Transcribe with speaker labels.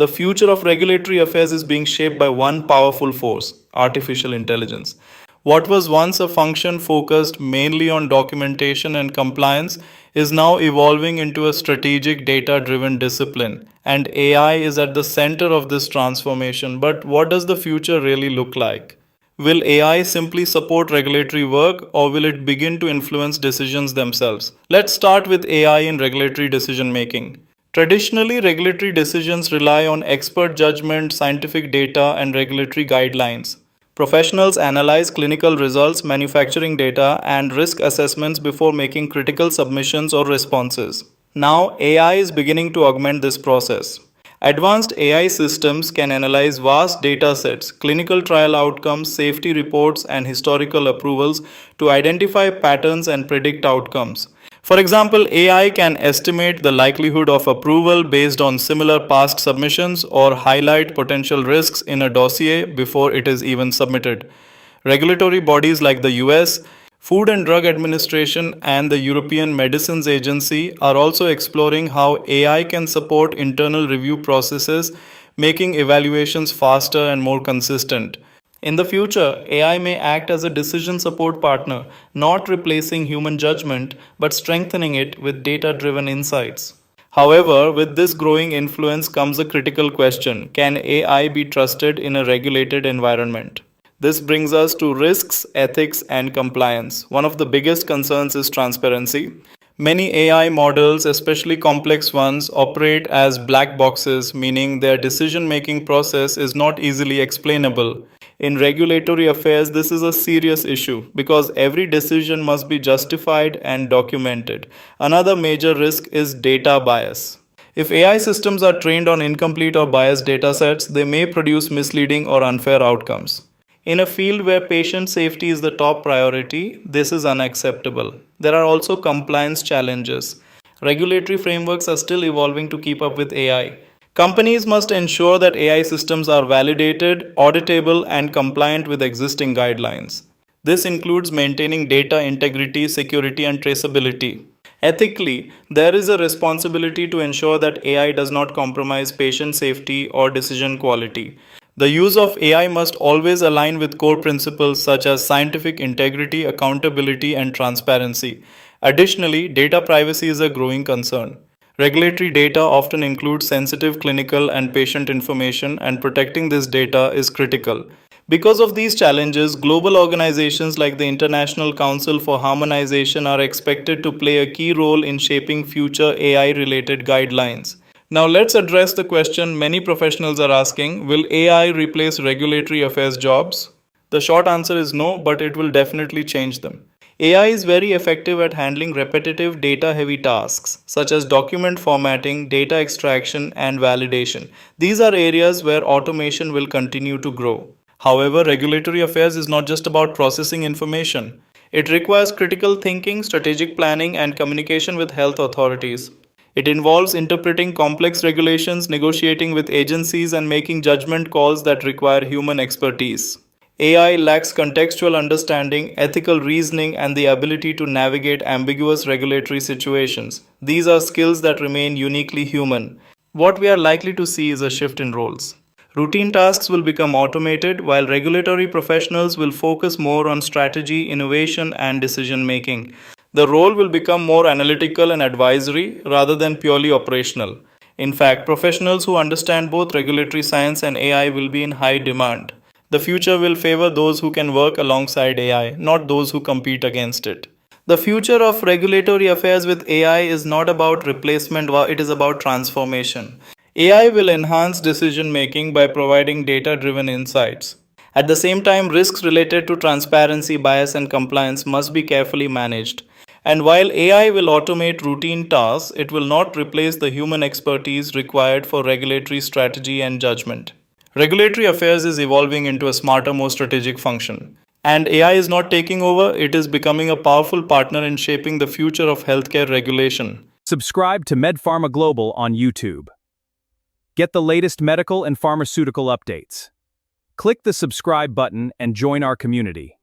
Speaker 1: The future of regulatory affairs is being shaped by one powerful force: artificial intelligence. What was once a function focused mainly on documentation and compliance is now evolving into a strategic data driven discipline, and AI is at the center of this transformation. But what does the future really look like? Will AI simply support regulatory work, or will it begin to influence decisions themselves? Let's start with AI in regulatory decision making. Traditionally, regulatory decisions rely on expert judgment, scientific data, and regulatory guidelines. Professionals analyze clinical results, manufacturing data, and risk assessments before making critical submissions or responses. Now, AI is beginning to augment this process. Advanced AI systems can analyze vast data sets, clinical trial outcomes, safety reports, and historical approvals to identify patterns and predict outcomes. For example, AI can estimate the likelihood of approval based on similar past submissions or highlight potential risks in a dossier before it is even submitted. Regulatory bodies like the US Food and Drug Administration and the European Medicines Agency are also exploring how AI can support internal review processes, making evaluations faster and more consistent. In the future, AI may act as a decision support partner, not replacing human judgment, but strengthening it with data driven insights. However, with this growing influence comes a critical question: can AI be trusted in a regulated environment? This brings us to risks, ethics, and compliance. One of the biggest concerns is transparency. Many AI models, especially complex ones, operate as black boxes, meaning their decision making process is not easily explainable. In regulatory affairs, this is a serious issue because every decision must be justified and documented. Another major risk is data bias. If AI systems are trained on incomplete or biased data sets, they may produce misleading or unfair outcomes. In a field where patient safety is the top priority, this is unacceptable. There are also compliance challenges. Regulatory frameworks are still evolving to keep up with AI. Companies must ensure that AI systems are validated, auditable, and compliant with existing guidelines. This includes maintaining data integrity, security, and traceability. Ethically, there is a responsibility to ensure that AI does not compromise patient safety or decision quality. The use of AI must always align with core principles such as scientific integrity, accountability, and transparency. Additionally, data privacy is a growing concern. Regulatory data often includes sensitive clinical and patient information, and protecting this data is critical. Because of these challenges, global organizations like the International Council for Harmonization are expected to play a key role in shaping future AI related guidelines. Now, let's address the question many professionals are asking: will AI replace regulatory affairs jobs? The short answer is no, but it will definitely change them. AI is very effective at handling repetitive data heavy tasks such as document formatting, data extraction, and validation. These are areas where automation will continue to grow. However, regulatory affairs is not just about processing information. It requires critical thinking, strategic planning, and communication with health authorities. It involves interpreting complex regulations, negotiating with agencies, and making judgment calls that require human expertise. AI lacks contextual understanding, ethical reasoning, and the ability to navigate ambiguous regulatory situations. These are skills that remain uniquely human. What we are likely to see is a shift in roles. Routine tasks will become automated, while regulatory professionals will focus more on strategy, innovation, and decision making. The role will become more analytical and advisory rather than purely operational. In fact, professionals who understand both regulatory science and AI will be in high demand. The future will favor those who can work alongside AI, not those who compete against it. The future of regulatory affairs with AI is not about replacement, it is about transformation. AI will enhance decision making by providing data driven insights. At the same time, risks related to transparency, bias, and compliance must be carefully managed. And while AI will automate routine tasks, it will not replace the human expertise required for regulatory strategy and judgment. Regulatory affairs is evolving into a smarter, more strategic function. And AI is not taking over, it is becoming a powerful partner in shaping the future of healthcare regulation.
Speaker 2: Subscribe to MedPharma Global on YouTube. Get the latest medical and pharmaceutical updates. Click the subscribe button and join our community.